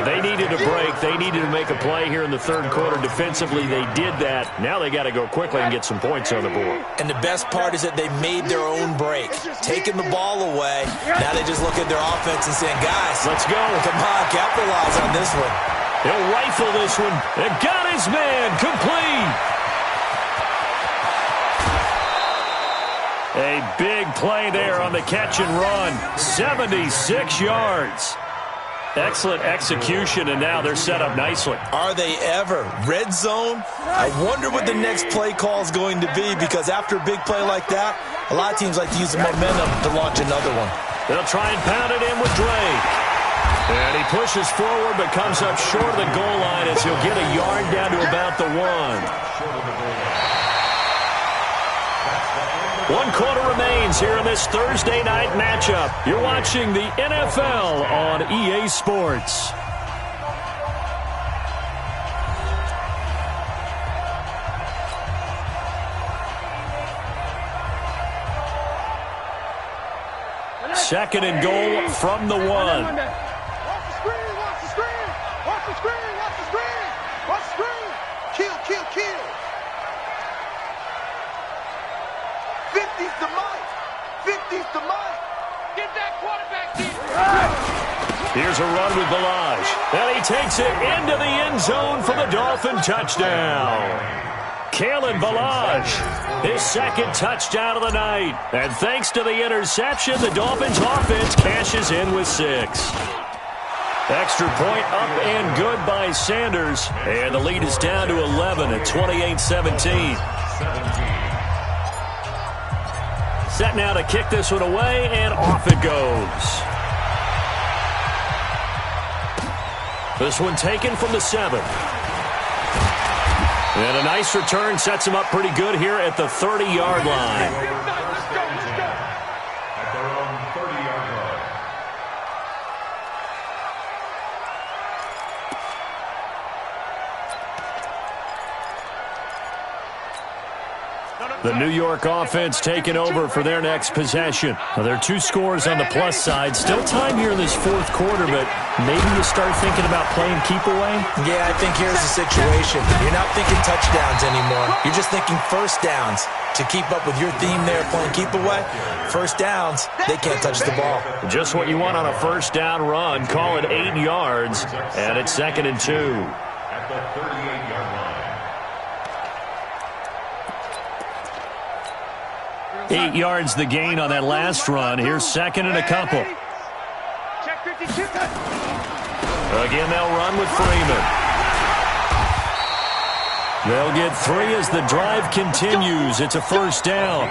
They needed a break. They needed to make a play here in the third quarter. Defensively, they did that. Now they got to go quickly and get some points on the board. And the best part is that they made their own break, taking the ball away. Now they just look at their offense and saying, guys, let's go. Come on, capitalize on this one. He'll rifle this one. And got his man complete. A big play there on the catch and run. 76 yards. Excellent execution, and now they're set up nicely. Are they ever? Red zone? I wonder what the next play call is going to be, because after a big play like that, a lot of teams like to use the momentum to launch another one. They'll try and pound it in with Drake. And he pushes forward but comes up short of the goal line as he'll get a yard down to about the 1. 1 quarter remains here in this Thursday night matchup. You're watching the NFL on EA Sports. Second and goal from the 1. Watch the screen, watch the screen, watch the screen, watch the screen, watch the screen. Kill, kill, kill. 50's the mic. 50's the mic. Get that quarterback deep. Here's a run with Balaj. And he takes it into the end zone for the Dolphin touchdown. Kalen Balaj, his 2nd touchdown of the night. And thanks to the interception, the Dolphins offense cashes in with 6. Extra point up and good by Sanders. And the lead is down to 11 at 28-17. Set now to kick this one away, and off it goes. This one taken from the 7. And a nice return sets him up pretty good here at the 30-yard line. At their own 30-yard line. The New York offense taking over for their next possession. Now, there are 2 scores on the plus side. Still time here in this 4th quarter, but maybe you start thinking about playing keep away? Yeah, I think here's the situation. You're not thinking touchdowns anymore. You're just thinking first downs. To keep up with your theme there, playing keep away, first downs, they can't touch the ball. Just what you want on a first down run. Call it 8 yards, and it's 2nd and 2. At the 38-yard line. 8 yards the gain on that last run. Here's 2nd and a couple. Check 52. Again, they'll run with Freeman. They'll get 3 as the drive continues. It's a first down.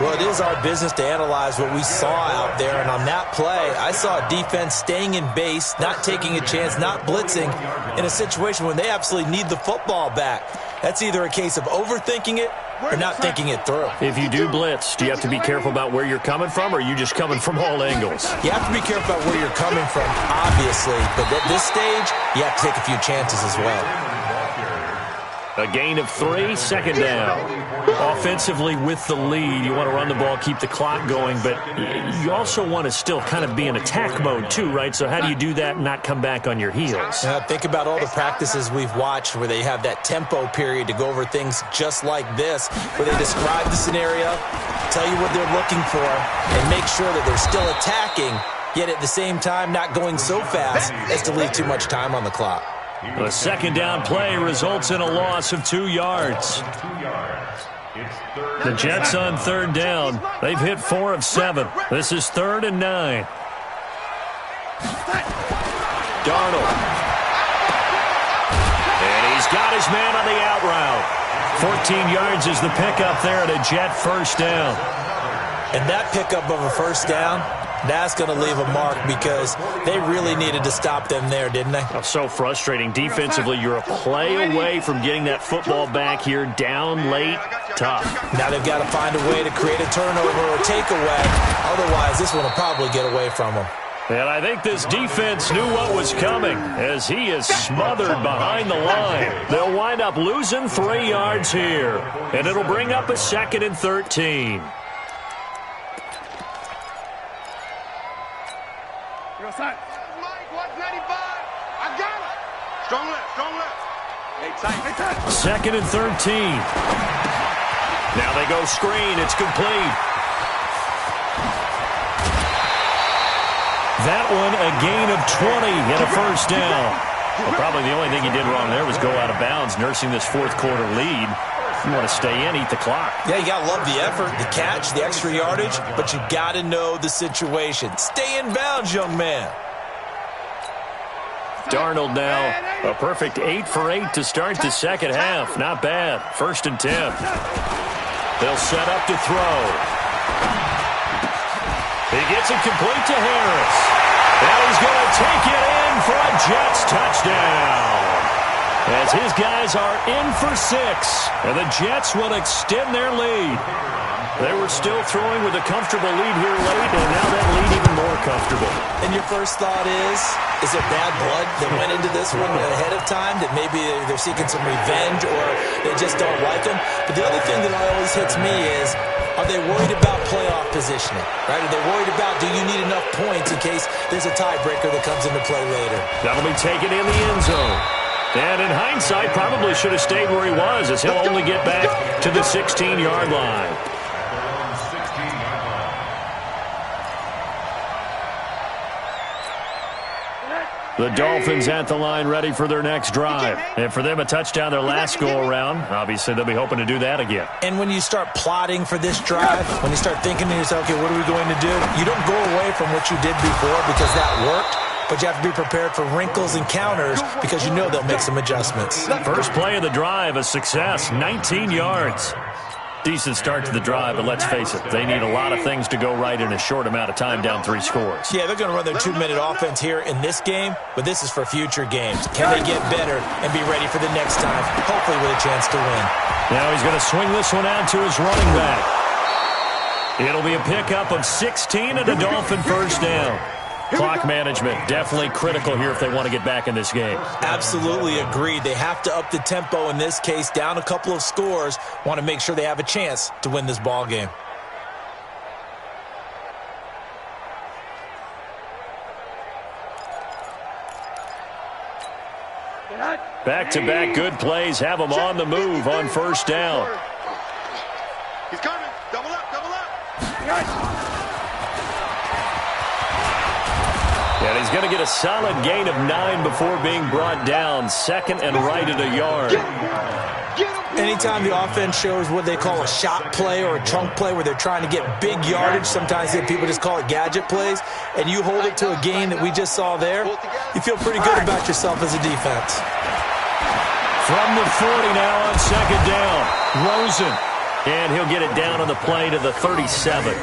Well, it is our business to analyze what we saw out there, and on that play, I saw a defense staying in base, not taking a chance, not blitzing, in a situation when they absolutely need the football back. That's either a case of overthinking it or not thinking it through. If you do blitz, do you have to be careful about where you're coming from, or are you just coming from all angles? You have to be careful about where you're coming from, obviously, but at this stage, you have to take a few chances as well. A gain of 3, second down. Offensively with the lead, you want to run the ball, keep the clock going, but you also want to still kind of be in attack mode too, right? So how do you do that and not come back on your heels? Think about all the practices we've watched where they have that tempo period to go over things just like this, where they describe the scenario, tell you what they're looking for, and make sure that they're still attacking, yet at the same time not going so fast as to leave too much time on the clock. A second down play results in a loss of 2 yards. The Jets on third down. They've hit 4 of 7. This is 3rd and 9. Darnold. And he's got his man on the out route. 14 yards is the pickup there at a Jet first down. And that pickup of a first down, that's going to leave a mark because they really needed to stop them there, didn't they? Oh, so frustrating. Defensively, you're a play away from getting that football back here down late. Tough. Now they've got to find a way to create a turnover or takeaway. Otherwise, this one will probably get away from them. And I think this defense knew what was coming as he is smothered behind the line. They'll wind up losing 3 yards here, and it'll bring up a 2nd and 13. Mike, 195. I got it. Strong left, strong left. Hey, tight. 2nd and 13. Now they go screen. It's complete. That one a gain of 20 and a first down. Well, probably the only thing he did wrong there was go out of bounds, nursing this 4th quarter lead. You want to stay in, eat the clock. Yeah, you got to love the effort, the catch, the extra yardage, but you got to know the situation. Stay in bounds, young man. Darnold now, a perfect 8 for 8 to start the second half. Not bad. 1st and 10. They'll set up to throw. He gets it complete to Harris. And he's going to take it in for a Jets touchdown. As his guys are in for 6, and the Jets will extend their lead. They were still throwing with a comfortable lead here late, and now that lead even more comfortable. And your first thought is it bad blood that went into this one ahead of time, that maybe they're seeking some revenge or they just don't like them? But the other thing that always hits me is, are they worried about playoff positioning? Right? Are they worried about, do you need enough points in case there's a tiebreaker that comes into play later? That'll be taken in the end zone. And in hindsight, probably should have stayed where he was, as he'll only get back to the 16-yard line. The Dolphins at the line ready for their next drive. And for them, a touchdown their last go-around. Obviously, they'll be hoping to do that again. And when you start plotting for this drive, when you start thinking to yourself, okay, what are we going to do? You don't go away from what you did before because that worked. But you have to be prepared for wrinkles and counters because you know they'll make some adjustments. First play of the drive, a success, 19 yards. Decent start to the drive, but let's face it, they need a lot of things to go right in a short amount of time, down 3 scores. Yeah, they're going to run their 2-minute offense here in this game, but this is for future games. Can they get better and be ready for the next time, hopefully with a chance to win? Now he's going to swing this one out to his running back. It'll be a pickup of 16 and a Dolphin first down. Clock management, definitely critical here if they want to get back in this game. Absolutely agreed. They have to up the tempo in this case, down a couple of scores, want to make sure they have a chance to win this ball game. Back-to-back good plays have them on the move on first down. He's coming. Double up, double up. And he's going to get a solid gain of 9 before being brought down. 2nd and right at a yard. Anytime the offense shows what they call a shot play or a chunk play where they're trying to get big yardage, sometimes people just call it gadget plays, and you hold it to a gain that we just saw there, you feel pretty good about yourself as a defense. From the 40 now on second down. Rosen. And he'll get it down on the play to the 37.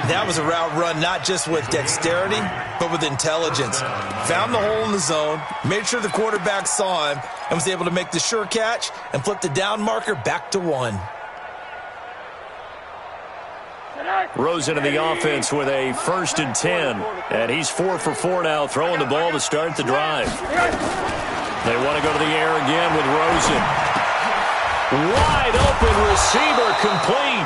That was a route run not just with dexterity, but with intelligence. Found the hole in the zone, made sure the quarterback saw him, and was able to make the sure catch and flip the down marker back to 1. Rosen in the offense with a 1st and 10. And he's 4 for 4 now, throwing the ball to start the drive. They want to go to the air again with Rosen. Wide open receiver, complete.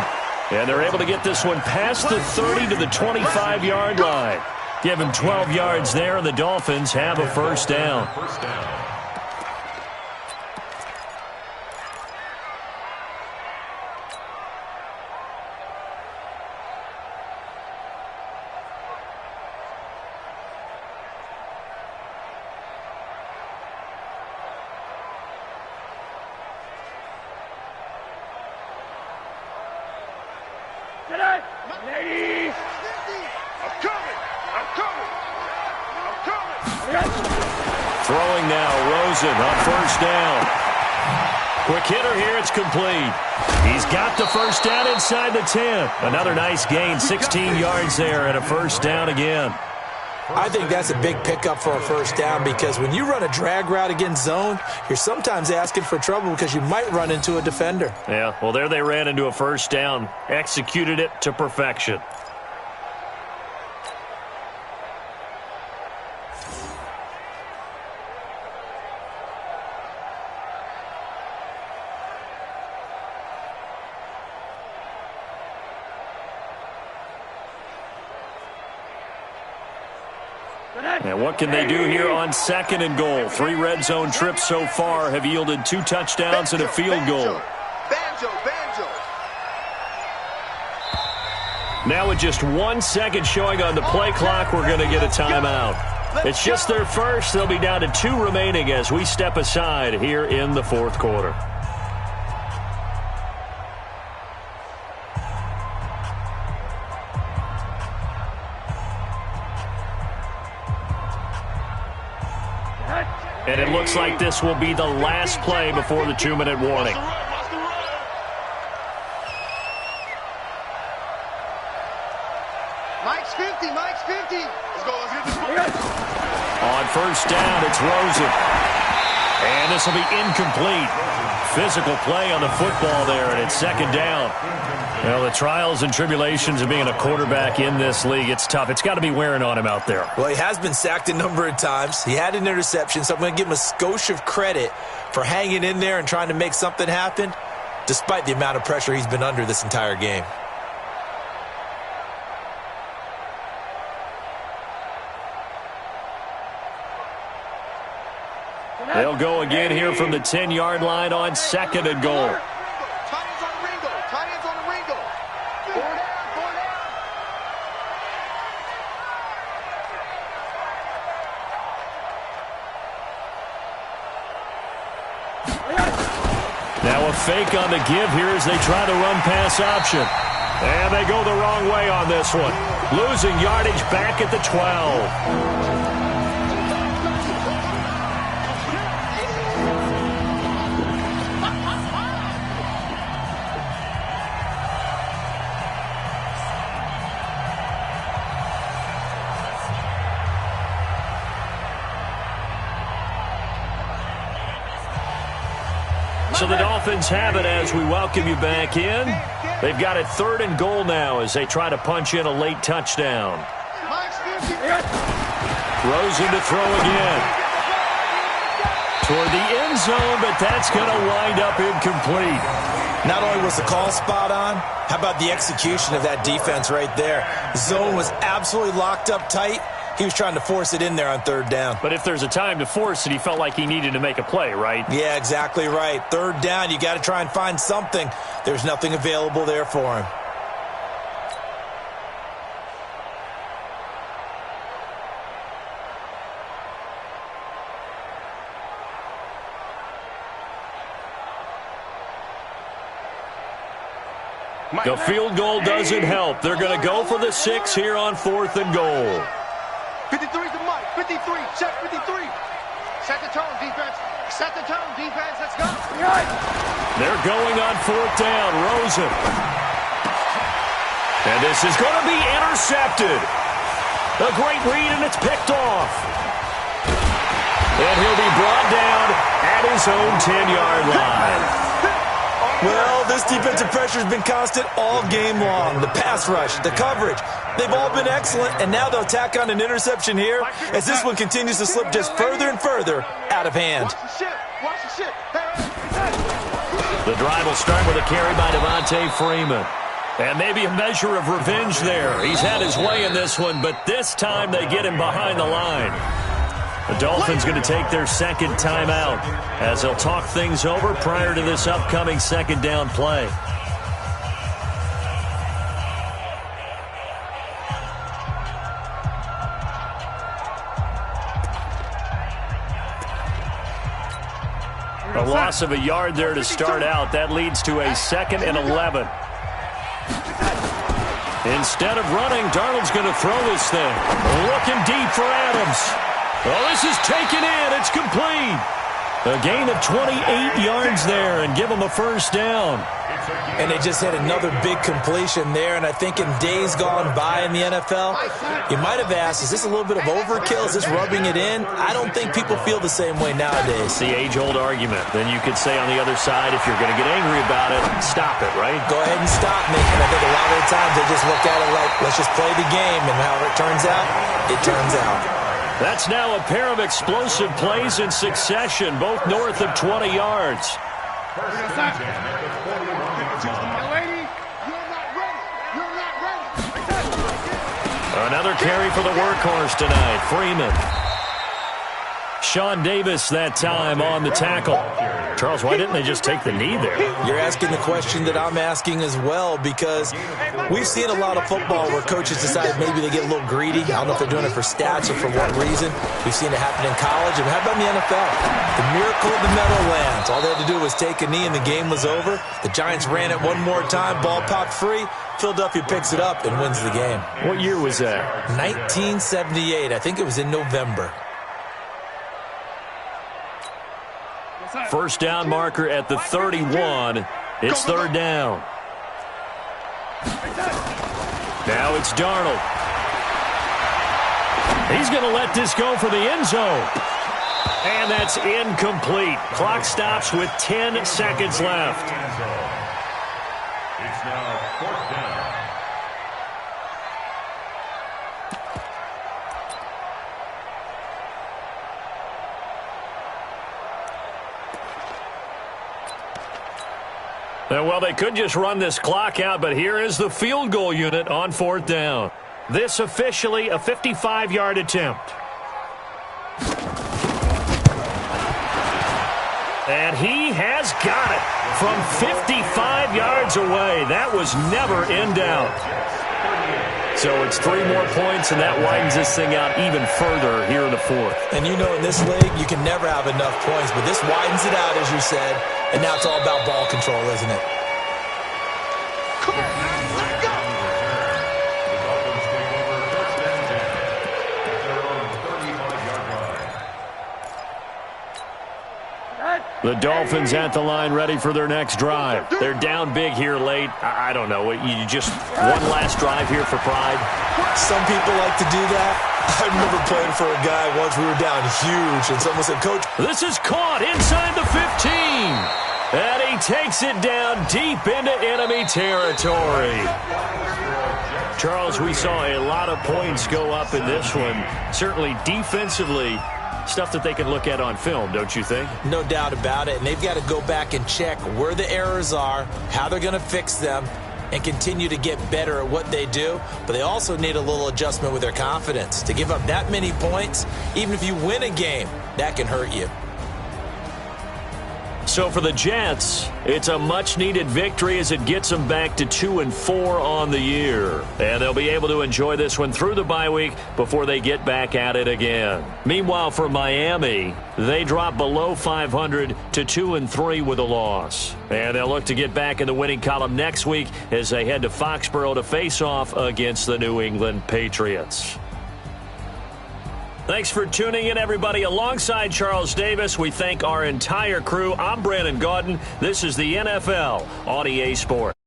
And they're able to get this one past the 30 to the 25-yard line. Give him 12 yards there, and the Dolphins have a first down. Ladies, I'm coming. Throwing now, Rosen on first down. Quick hitter here, it's complete. He's got the first down inside the 10. Another nice gain, 16 yards there, and a first down again. I think that's a big pickup for a first down because when you run a drag route against zone, you're sometimes asking for trouble because you might run into a defender. Yeah, well, there they ran into a first down. Executed it to perfection. And what can they do here on second and goal? 3 red zone trips so far have yielded 2 touchdowns and a field goal. Now with just 1 second showing on the play clock, we're going to get a timeout. It's just their first. They'll be down to 2 remaining as we step aside here in the fourth quarter. And it looks like this will be the last play before the 2-minute warning. Mike's 50. Let's go. Let's get this one. On first down, it's Rosen. And this will be incomplete. Physical play on the football there, and it's second down. Well, the trials and tribulations of being a quarterback in this league, it's tough. It's got to be wearing on him out there. Well, he has been sacked a number of times. He had an interception, so I'm going to give him a skosh of credit for hanging in there and trying to make something happen, despite the amount of pressure he's been under this entire game. They'll go again here from the 10-yard line on second and goal. Now a fake on the give here as they try to run pass option. And they go the wrong way on this one. Losing yardage back at the 12. So the Dolphins have it as we welcome you back in. They've got it 3rd and goal now as they try to punch in a late touchdown. Rosen to throw again. Toward the end zone, but that's going to wind up incomplete. Not only was the call spot on, how about the execution of that defense right there? The zone was absolutely locked up tight. He was trying to force it in there on 3rd down. But if there's a time to force it, he felt like he needed to make a play, right? Yeah, exactly right. 3rd down, you got to try and find something. There's nothing available there for him. The field goal doesn't help. They're going to go for the 6 here on 4th and goal. 53's the Mike. 53. Check 53. Set the tone, defense. Set the tone, defense. Let's go. They're going on 4th down. Rosen. And this is going to be intercepted. A great read, and it's picked off. And he'll be brought down at his own 10-yard line. Well, this defensive pressure has been constant all game long. The pass rush, the coverage, they've all been excellent, and now they'll tack on an interception here as this one continues to slip just further and further out of hand. The drive will start with a carry by Devontae Freeman. And maybe a measure of revenge there. He's had his way in this one, but this time they get him behind the line. The Dolphins going to take their second timeout as they'll talk things over prior to this upcoming second down play. A loss of a yard there to start out. That leads to a 2nd and 11. Instead of running, Darnold's going to throw this thing. Looking deep for Adams. Oh, this is taken in. It's complete. A gain of 28 yards there and give them a first down. And they just had another big completion there, and I think in days gone by in the NFL, you might have asked, is this a little bit of overkill? Is this rubbing it in? I don't think people feel the same way nowadays. It's the age-old argument. Then you could say on the other side, if you're going to get angry about it, stop it, right? Go ahead and stop me. And I think a lot of the times they just look at it like, let's just play the game, and however it turns out, it turns out. That's now a pair of explosive plays in succession, both north of 20 yards. Another carry for the workhorse tonight, Freeman. Sean Davis that time on the tackle. Charles, why didn't they just take the knee there? You're asking the question that I'm asking as well, because we've seen a lot of football where coaches decide maybe they get a little greedy. I don't know if they're doing it for stats or for what reason. We've seen it happen in college. And how about in the NFL? The miracle of the Meadowlands. All they had to do was take a knee and the game was over. The Giants ran it one more time. Ball popped free. Philadelphia picks it up and wins the game. What year was that? 1978. I think it was in November. First down marker at the 31. It's 3rd down. Now it's Darnold. He's going to let this go for the end zone. And that's incomplete. Clock stops with 10 seconds left. It's now 4th down. Well, they could just run this clock out, but here is the field goal unit on 4th down. This officially a 55-yard attempt. And he has got it from 55 yards away. That was never in doubt. So it's 3 more points, and that widens this thing out even further here in the 4th. And you know, in this league, you can never have enough points, but this widens it out, as you said, and now it's all about ball control, isn't it? Come on, let's go! The Dolphins take over 1st and 10 at their own 35-yard line. The Dolphins at the line, ready for their next drive. They're down big here late. I don't know. You just one last drive here for pride? Some people like to do that. I remember playing for a guy once. We were down huge, and someone said, Coach, this is caught inside the 15. And he takes it down deep into enemy territory. Charles, we saw a lot of points go up in this one. Certainly defensively, stuff that they can look at on film, don't you think? No doubt about it. And they've got to go back and check where the errors are, how they're going to fix them, and continue to get better at what they do. But they also need a little adjustment with their confidence. To give up that many points, even if you win a game, that can hurt you. So for the Jets, it's a much-needed victory as it gets them back to 2-4 on the year. And they'll be able to enjoy this one through the bye week before they get back at it again. Meanwhile, for Miami, they drop below 500 to 2-3 with a loss. And they'll look to get back in the winning column next week as they head to Foxborough to face off against the New England Patriots. Thanks for tuning in, everybody. Alongside Charles Davis, we thank our entire crew. I'm Brandon Gaudin. This is the NFL on EA Sports.